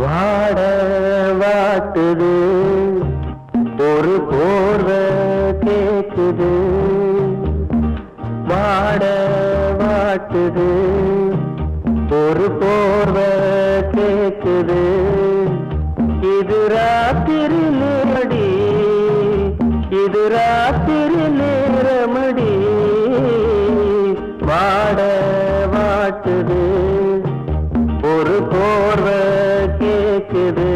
வாட வாட்டுது ஒரு போர்வை கேக்குது, வாட வாட்டுது ஒரு போர்வை கேக்குது. இது ராத்திரி நேரமடி, இது ராத்திரி நேரமடி, வாட வாட்டுது ஒரு போர்வை கேக்குது.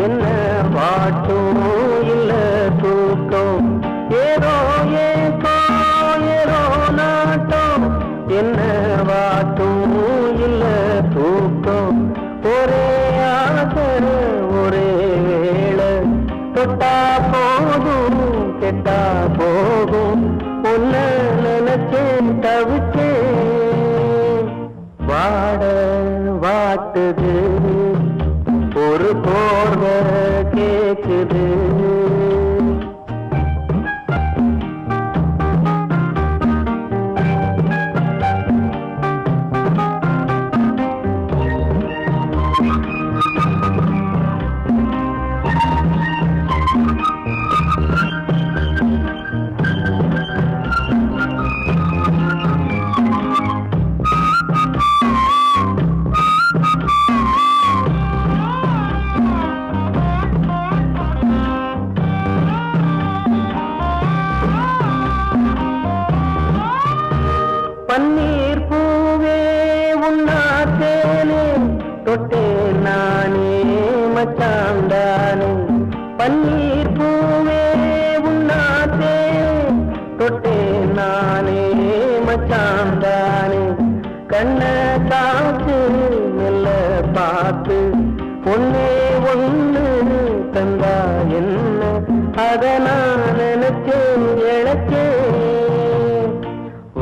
என்ன பாட்டும் இல்ல தூக்கம், ஏதோ ஏதோ ஏதோ நாட்டம், என்ன பாட்டும் இல்ல தூக்கம். ஒரே ஆசை ஒரே வேளை, தொட்டா போதும் கெட்டா போகும், உன்ன நினைச்சேன் தவிச்சேன். வாட வாட்டுது ஒரு போர்வை கேக்குது. பன்னீர் பூவே உன்னாத்தேனே தொட்டேன் நானே மச்சாண்டானே, பன்னீர் பூவே உன்னாத்தேனே தொட்டேன் நானே மச்சாண்டானே. கண்ணை காத்து மெல்ல பார்த்து ஒன்னே ஒன்று தந்தா என்ன, அதை நான் நினைச்சேன் இழைச்சேன்.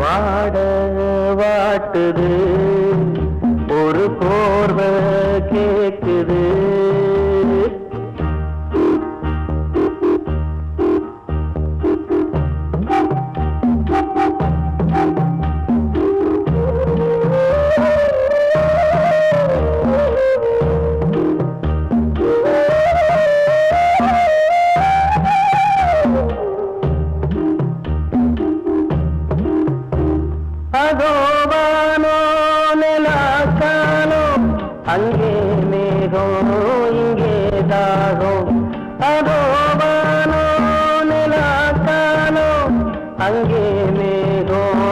வாட வாட்டுது ஒரு போர்வை கேக்குது. அதோவானோ நிலாக்கானோ அங்கே மேகம் இங்கே தாகம், அதோவானோ நிலாக்கானோ அங்கே மேகம்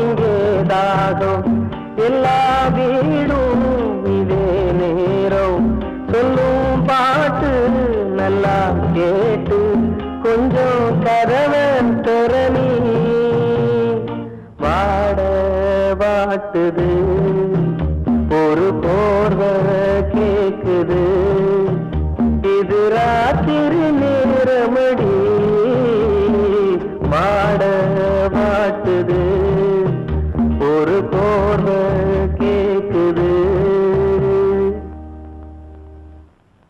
இங்கே தாகம். எல்லா வீடும் இதே நேரம், சொல்லும் பாட்டு நல்லா கேட்டு கொஞ்சம் கதவை திறனி. வாட வாட்டுது ஒரு போர்வை கேக்குது, இது ராத்திரி நேரமடி, வாட வாட்டுது ஒரு போர்வை